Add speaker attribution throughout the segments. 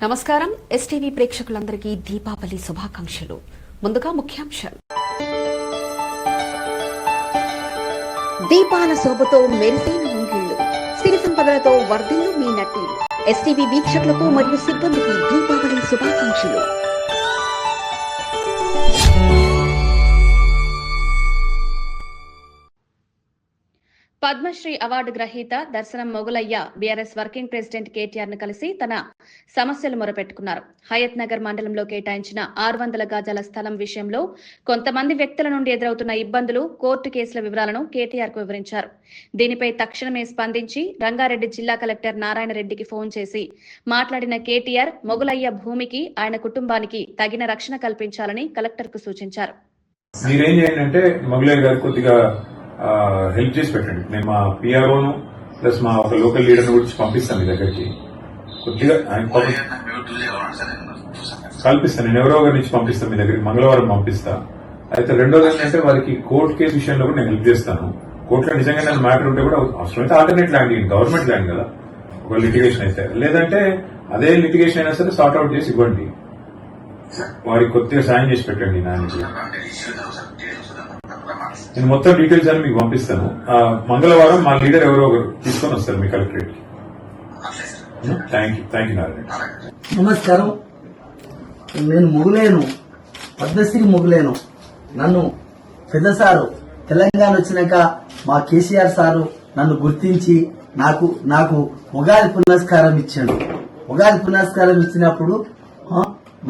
Speaker 1: నమస్కారం. ఎస్టీవీ ప్రేక్షకులందరికీ దీపావళి శుభాకాంక్షలు. ముందుగా ముఖ్యాంశాలు. దీపాల శోభతో మెరిసేను ముంగిళ్లు, సిరి సంపదలతో వర్ధిల్లు మీ నటీలు. ఎస్టీవీ వీక్షకులకు మరియు సిబ్బందికి దీపావళి శుభాకాంక్షలు. పద్మశ్రీ అవార్డు గ్రహీత దర్శనం Mogulaiah BRS working president KTR ను కలిసి తన సమస్యలు మొరపెట్టుకున్నారు. హయత్ నగర్ మండలంలో కేటాయించిన 600 గజాల స్థలం విషయంలో కొంతమంది వ్యక్తుల నుండి ఎదురవుతున్న ఇబ్బందులు, కోర్టు కేసుల వివరాలను కేటీఆర్ కు వివరించారు. దీనిపై తక్షణమే స్పందించి రంగారెడ్డి జిల్లా కలెక్టర్ నారాయణ రెడ్డికి ఫోన్ చేసి మాట్లాడిన కేటీఆర్ మొగులయ్య భూమికి, ఆయన కుటుంబానికి తగిన రక్షణ కల్పించాలని కలెక్టర్ కు సూచించారు.
Speaker 2: హెల్ప్ చేసి పెట్టండి. నేను మా పిఆర్ఓను ప్లస్ మా ఒక లోకల్ లీడర్ గురించి పంపిస్తాను మీ దగ్గరికి. కొద్దిగా ఆయన కల్పిస్తాను. నేను ఎవరో ఒకరి నుంచి పంపిస్తాను మీ దగ్గరికి. మంగళవారం పంపిస్తా. అయితే రెండోది ఏంటంటే వారికి కోర్టు కేసు విషయంలో కూడా నేను హెల్ప్ చేస్తాను. కోర్టులో నిజంగా నేను మ్యాటర్ ఉంటే కూడా అవసరమైతే ఆల్టర్నేట్ ల్యాండ్, గవర్నమెంట్ ల్యాండ్ కదా, ఒక లిటిగేషన్ అయితే, లేదంటే అదే లిటిగేషన్ అయినా సరే సార్ట్ అవుట్ చేసి ఇవ్వండి. వారికి కొద్దిగా సాయం చేసి పెట్టండి. నేను మొత్తం డీటెయిల్స్ అని మీకు పంపిస్తాను. మంగళవారం మా లీడర్ ఎవరో ఒకరు తీసుకొని వస్తారు మీ కలెక్టరేట్ కి. Thank you Narayana.
Speaker 3: నమస్కారం. నేను మొగులేను, పద్మశ్రీ మొగులేను. నన్ను పెద్ద సారు తెలంగాణ వచ్చినాక మా కేసీఆర్ సారు నన్ను గుర్తించి నాకు ఉగాది పురస్కారం ఇచ్చాడు. ఉగాది పురస్కారం ఇచ్చినప్పుడు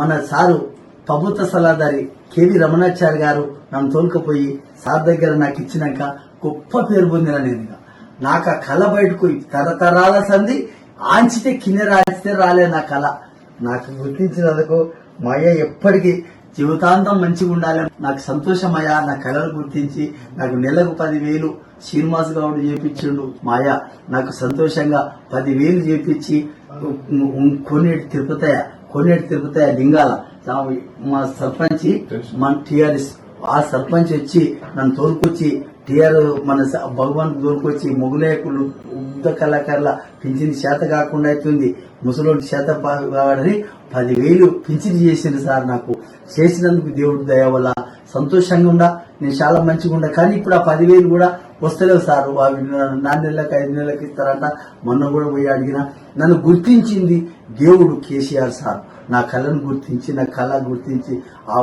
Speaker 3: మన సారు ప్రభుత్వ సలహాదారి కేవీ రమణాచారి గారు నన్ను తోలుకపోయి సార్ దగ్గర నాకు ఇచ్చినాక గొప్ప పేరు పొందిన నేను. నాకు ఆ కళ బయటకు తరతరాల సంధి ఆంచితే కింద రాంచితే రాలే నా కళ. నాకు గుర్తించినందుకు మా అయ్య ఎప్పటికీ జీవితాంతం మంచిగా ఉండాలి. నాకు సంతోషమయ్యా. నా కళను గుర్తించి నాకు నెలకు 10,000 శ్రీనివాస్ గౌడ్ చేపించిండు మా అయ్య. నాకు సంతోషంగా 10,000 చేపించి కొన్నేటి తిరుపతయ్య లింగాల మా సర్పంచ్, మన టీఆర్ఎస్ ఆ సర్పంచ్ వచ్చి నన్ను తోలుకొచ్చి టీఆర్ మన భగవాన్ తోలుకొచ్చి మొగులేకులు ఉద్ద కళాకారుల పింఛని చేత కాకుండా అవుతుంది, ముసలోడి చేత కావాలని 10,000 పింఛని చేసింది సార్. నాకు చేసినందుకు దేవుడి దయ వల్ల సంతోషంగా ఉండా, నేను చాలా మంచిగా ఉండా. కానీ ఇప్పుడు ఆ 10,000 కూడా వస్తలేవు సార్. అవి 4 నెలలకు 5 నెలలకు ఇస్తారంట. మొన్న కూడా పోయి అడిగిన. నన్ను గుర్తించింది దేవుడు కేసీఆర్ సార్. నా కళను గుర్తించి, నా కళ గుర్తించి ఆ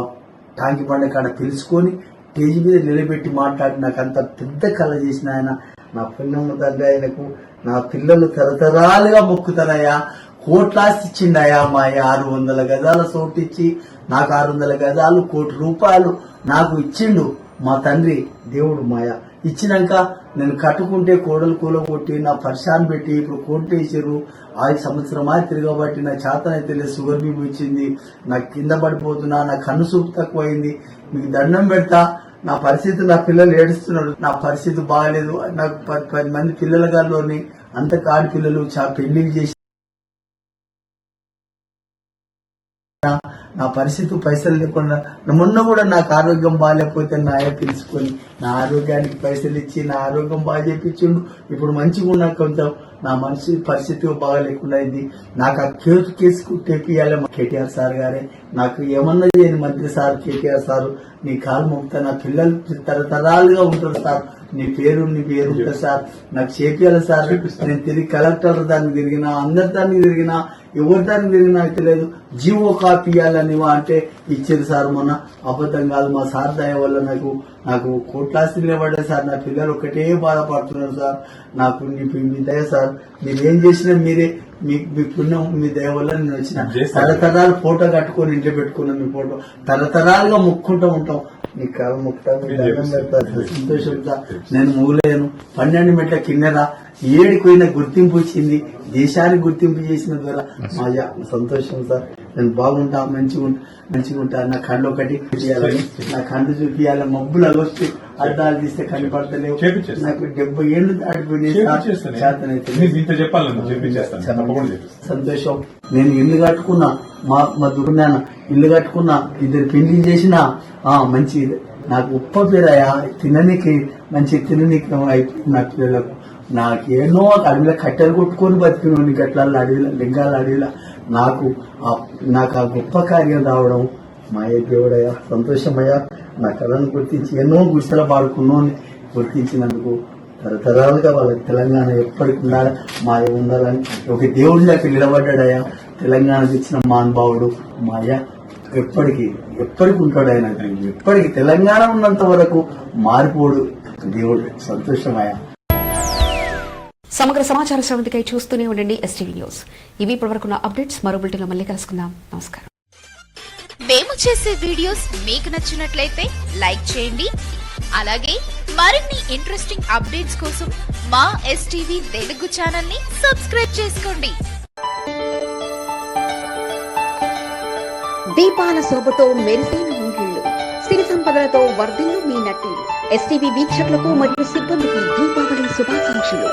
Speaker 3: టాంకి బండ కాడ తెలుసుకొని స్టేజ్ మీద నిలబెట్టి మాట్లాడి నాకు అంత పెద్ద కళ చేసిన ఆయన. నా పుణ్యమ్మ తండ్రి ఆయనకు. నా పిల్లలు తరతరాలుగా మొక్కుతారయ్యా. కోట్లాస్తి ఇచ్చిండయా మా 600 గజాల చోటిచ్చి నాకు 600 గజాలు, ₹1 కోటి నాకు ఇచ్చిండు మా తండ్రి దేవుడు మాయ. ఇచ్చినాక నేను కట్టుకుంటే కోడలు కూలగొట్టి నా పరిశాన్ పెట్టి ఇప్పుడు కోర్టు వేసారు. 5 సంవత్సరమా తిరగబట్టి నా చేతనైతే లేదు. షుగర్ బీపీ వచ్చింది, నాకు కింద పడిపోతున్నా, నా కన్ను చూపు తక్కువైంది. మీకు దండం పెడతా. నా పరిస్థితి, నా పిల్లలు ఏడుస్తున్నాడు, నా పరిస్థితి బాగాలేదు. నాకు 10 మంది పిల్లల గారిలోని అంత కాడి పిల్లలు పెళ్లిళ్ళు చేసి నా పరిస్థితి పైసలు లేకుండా మొన్న కూడా నాకు ఆరోగ్యం బాగాలేకపోతే నాయ పిలుచుకొని నా ఆరోగ్యానికి పైసలు ఇచ్చి నా ఆరోగ్యం బాగా చేపించిండు. ఇప్పుడు మంచిగా ఉన్నా కొంచెం నా మనిషి పరిస్థితి బాగా లేకుండా అయింది. నాకు ఆ కేసు తెప్పియాలి కేటీఆర్ సార్ గారే. నాకు ఏమన్నా చేయని మంత్రి సార్ కేటీఆర్ సార్, నీ కాలు మొక్తా. నా పిల్లలు తరతరాలుగా ఉంటారు సార్. నీ పేరు ఉంటుంది సార్. నాకు చేపియాలి సార్. నేను తిరిగి కలెక్టర్ దానికి తిరిగినా, అందరి దానికి తిరిగినా, ఎవరి దానికి తిరిగినా తెలియదు. జీవో కాపీ ఇవ్వాలని అంటే ఇచ్చేది సార్. మొన్న అబద్ధం కాదు, మా సార్ దయ వల్ల నాకు కోట్లాస్తి నిలబడ్డాయి సార్. నా పిల్లలు ఒకటే బాధపడుతున్నారు సార్. నాకు మీ దయ సార్. మీరు ఏం చేసినా మీరే, మీ పుణ్యం, మీ దయ వల్ల నేను వచ్చిన. తరతరాలు ఫోటో కట్టుకొని ఇంట్లో పెట్టుకున్నాం. మీ ఫోటో తరతరాలుగా మొక్కుంటూ ఉంటాం. నీ కాలు మొక్కుతా, మీ దండం పెడతా. సంతోషంగా నేను మూలేను. 12 మెట్ల కిందరా 7 గుర్తింపు వచ్చింది. దేశానికి గుర్తింపు చేసిన ద్వారా మా సంతోషం సార్. నేను బాగుంటా, మంచిగా ఉంటా. నా కళ్ళు ఒకటి చూపించాలని, నా కళ్ళు చూపించాలి. మబ్బులు అద్దాలు తీస్తే కనపడతలేవు.
Speaker 2: చేపించేస్తా.
Speaker 3: నాకు 70 ఏళ్ళు దాటిపోయినాయి సార్.
Speaker 2: చేపిచ్చేస్తాను.
Speaker 3: చేతనైతే
Speaker 2: నీకు ఇంత చెప్పాలను చేపించేస్తాను, తప్పకుండా చేపిస్తాను.
Speaker 3: సంతోషం. నేను ఇల్లు కట్టుకున్నా, మా దుర్నాన్న ఇల్లు కట్టుకున్నా, 2 పెళ్లి చేసినా మంచి నాకు ఉప్ప పేరయ్యా తిననీకి మంచి తిననీకి అయిపోయింది. నా పిల్లలకు నాకేనో అడవిలో కట్టెలు కొట్టుకొని బతికిన గట్ల అడవిలో లింగాల అడవిలో నాకు ఆ గొప్ప కార్యం రావడం మా దేవుడయ్యా సంతోషమయ్యా. నా కళను గుర్తించి ఎన్నో గుడిసెల పాడుకున్నోని గుర్తించినందుకు తరతరాలుగా వాళ్ళకి తెలంగాణ ఎప్పటికి ఉండాలి, మాయ ఉండాలని ఒక దేవుడిలాగా నిలబడ్డాడయ్యా. తెలంగాణ తెచ్చిన మహానుభావుడు మాయ ఎప్పటికి ఉంటాడు ఆయన. ఎప్పటికి తెలంగాణ ఉన్నంత వరకు మారిపోడు దేవుడు. సంతోషమయ్యా.
Speaker 4: సమగ్ర సమాచార శ్రవంతికై చూస్తూనే ఉండండి ఎస్టీవీ న్యూస్. ఇవి ఇప్పటివరకున్న అప్డేట్స్. మరో బులెటిన్లో మళ్ళీ కలుసుకుందాం. నమస్కారం.
Speaker 5: మేము చేసే వీడియోస్ మీకు నచ్చినట్లయితే లైక్ చేయండి. అలాగే మరిన్ని ఇంట్రెస్టింగ్ అప్డేట్స్ కోసం మా ఎస్టీవీ తెలుగు ఛానల్ ని సబ్స్క్రైబ్ చేసుకోండి.
Speaker 6: దీపాల శోభతో మెరిసేన ముంగిళ్లు, సిరి సంపదలతో వర్ధిల్లు మీ నట్టిల్లు. ఎస్టీవీ వీక్షకులకు మరియు సిబ్బందికి దీపావళి శుభాకాంక్షలు.